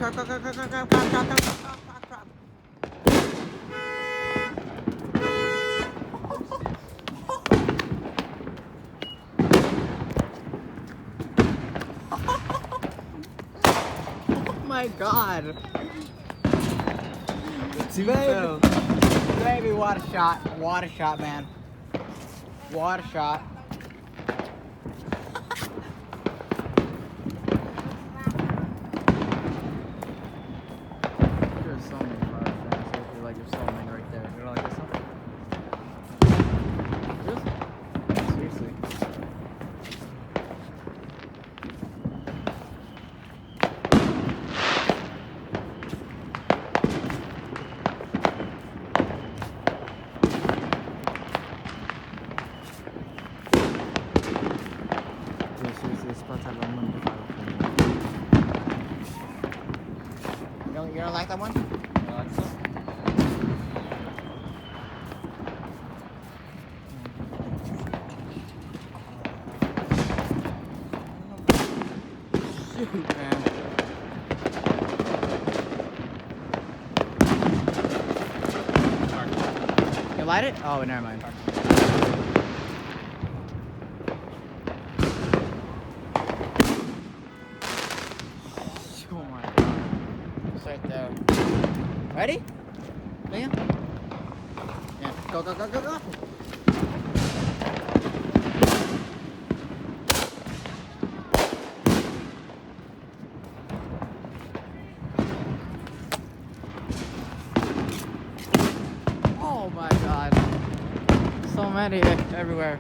Oh my god. Baby, water shot, man. Water shot. There's so many water shots. I feel like there's so many right there. You don't like this one? Seriously. You don't like that one? I like this one. Shoot, man. You light it? Oh, never mind. Oh my god. It's right there. Ready? Yeah. Yeah. Go, go, go, go, go. Oh my god. So many everywhere.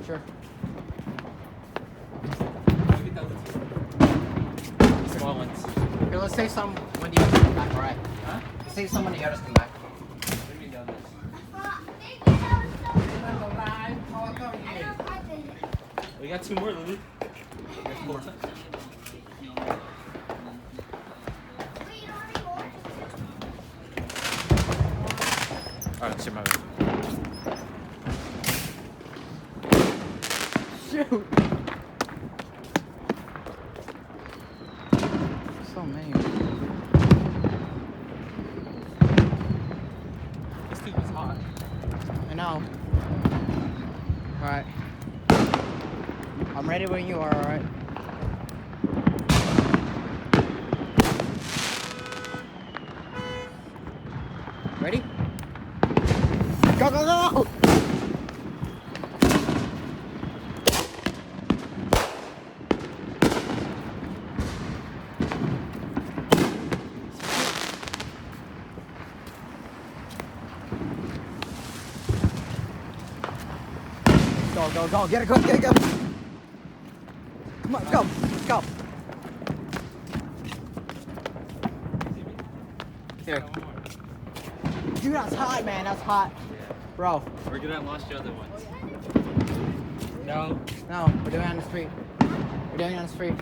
Sure. Small ones. Okay, let's save some when the others come back, alright? Huh? Save some when the others come back. We got two more, Lily. There's four. Alright, shit, my bad. Shoot! So many. This tube is hot. I know. Alright. I'm ready when you are, alright? Ready? Go, go, go! Go, go, go, get it, go, get it, go! Come on, go, go! Here. Dude, that's hot, man, that's hot. Bro. We're gonna launch the other ones. No. No, we're doing it on the street. We're doing it on the street.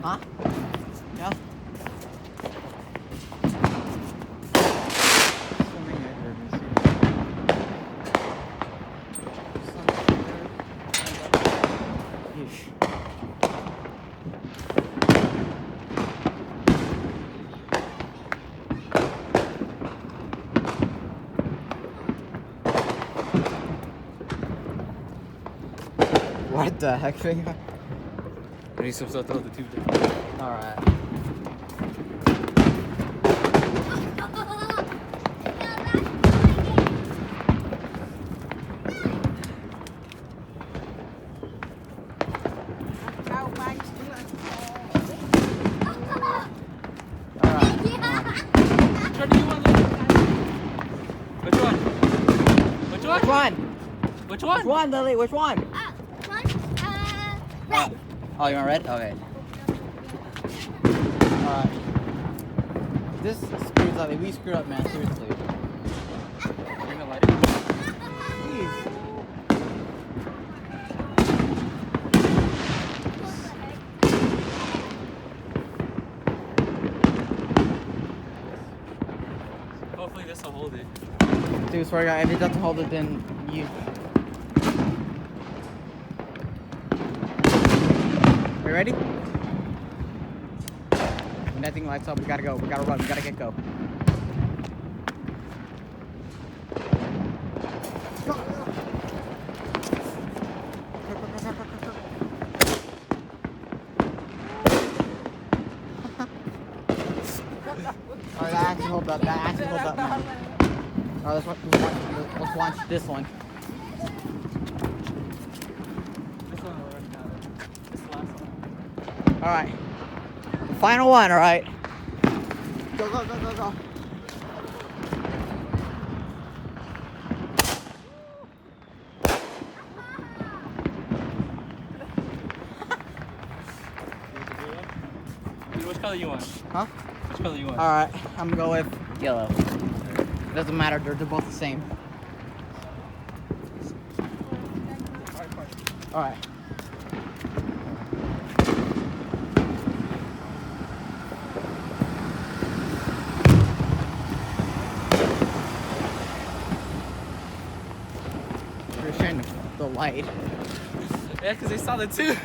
Huh? No? So many right there. Yeesh. What the heck, finger? I need some stuff to hold the tube down. Alright. Which one? Which one? Which one? Which one? Which one, Lily? Which one? Red. Oh, you want red? Okay. Alright. This screws up. We screwed up, man. Seriously. You're gonna light it? Jeez. swear to God, if it doesn't hold it, then you. Are you ready? When that thing lights up, we gotta go. We gotta run. We gotta get go. Go. Alright, that actually holds up. That actually holds up now. Alright, let's launch this one. This one will work out. This last one. Alright. The final one, alright. Go, go, go, go, go. Dude, which color you want? Huh? Which color you want? Alright, I'm gonna go with yellow. Doesn't matter, they're both the same. Alright. You're shining the light. Yeah, because they saw the two.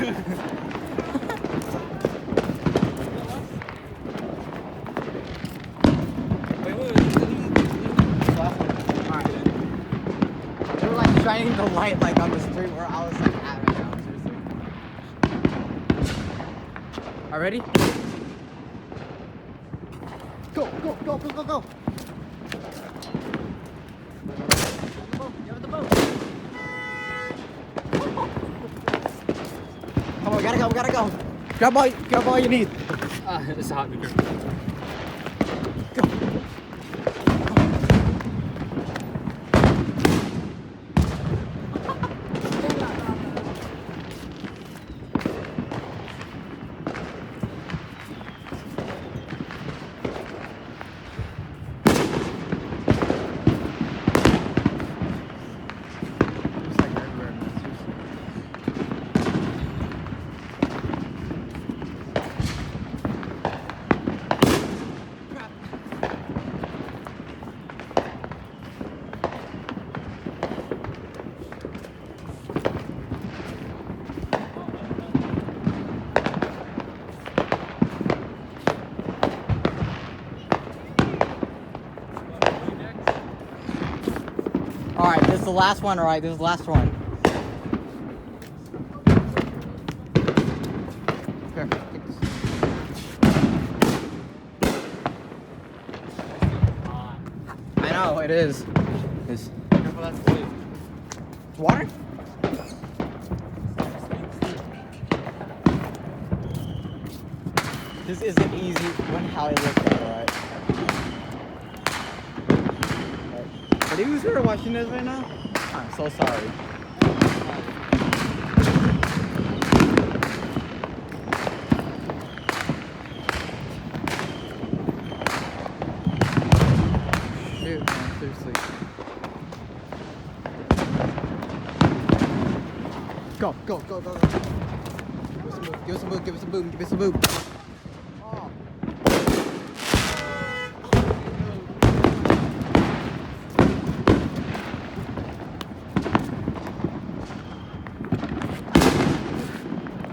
Alright. They were like shining the light like on the street where I was like at right now, seriously. Alright, ready? Go, go, go, go, go, go! You're the boat. Come on, we gotta go, we gotta go. Grab all you need. It's a hot beaker. Go. Alright, this is the last one, alright, this is the last one. Here, take this. I know, it is. It's Careful, that's blue. water? This isn't easy when how it looks at, alright? Are you who are watching this right now? I'm so sorry. Shoot, man, seriously. Go, go, go, go, go. Give us some boom, give us some boom, give us some boom. Oh.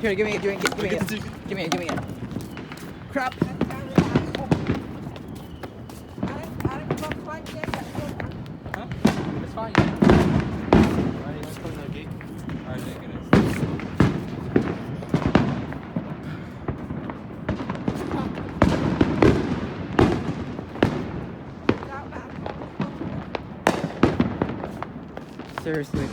Here, give me it, give me it, give me it. Give me it, give me it. Crap. Huh? It's fine. Alright, let's close the gate. Alright, thank goodness. Seriously.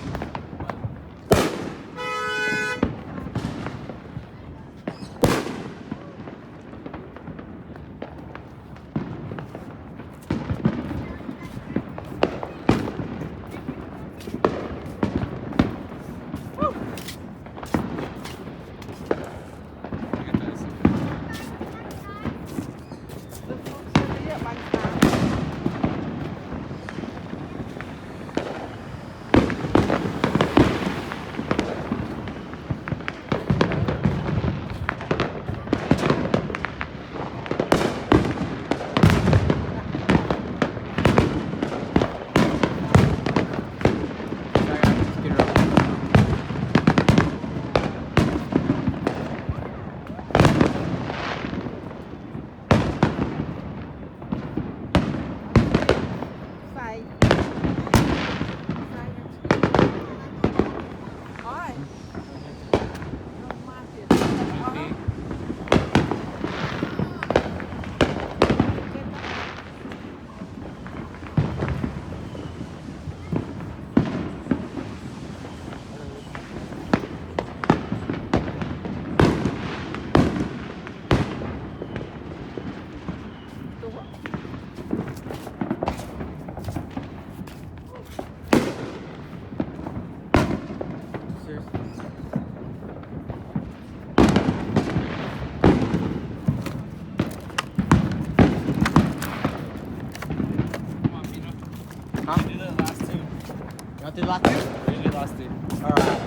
Do the last two? Usually last two. Alright.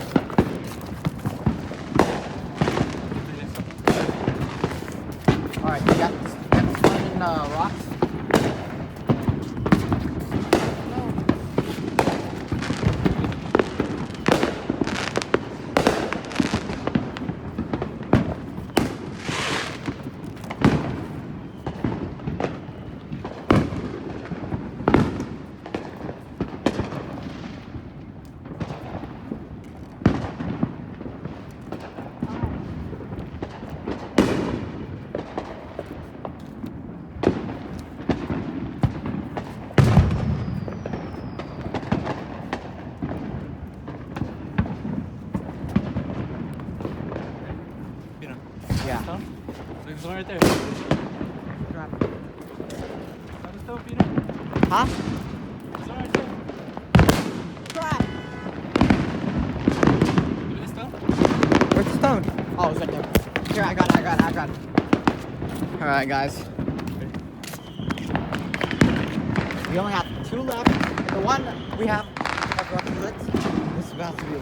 Alright, you got this one in rocks? Peter. Yeah. Stone? There's one right there. Drop. Grab the stone, Peter. Huh? There's one right there. Crap! Give me the stone. Where's the stone? Oh, it's right there. Here, I got it. Alright, guys. We only have 2 left. And the one we have roughly lit. This is about to be one.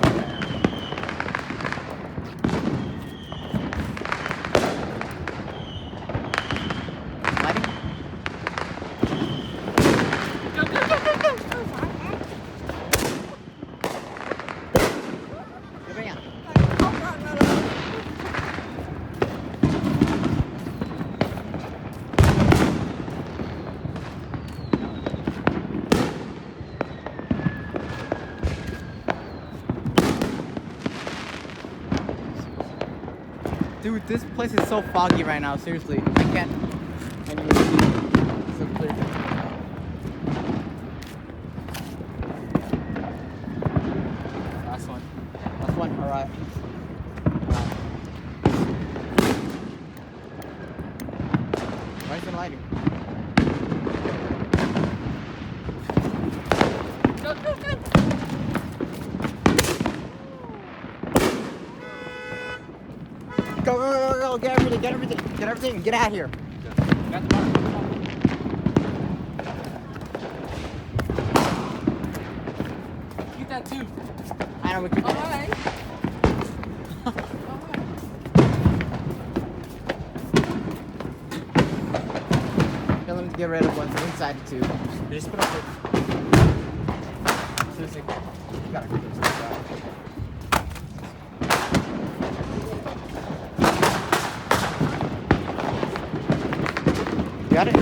Lighting? Go, go, go, go, go! Give me a- Dude, this place is so foggy right now, seriously. I can't even see. It's so clear. Last one. Last one, alright. Why is it lighting? Go, go, go! Go, get everything, get out of here. Got the mark. Keep that too. I know what you Alright. Tell them to get rid of what's inside the tube. Just put up it. Seriously, you gotta get this out. You got it?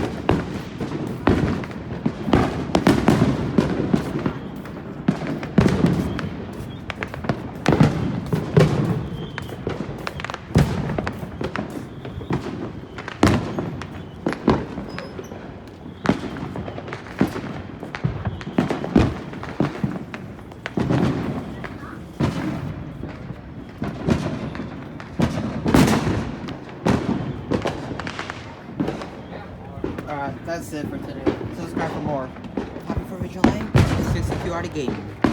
Alright, that's it for today. Subscribe for more. Happy 4th of July. 62 Arty Gaming.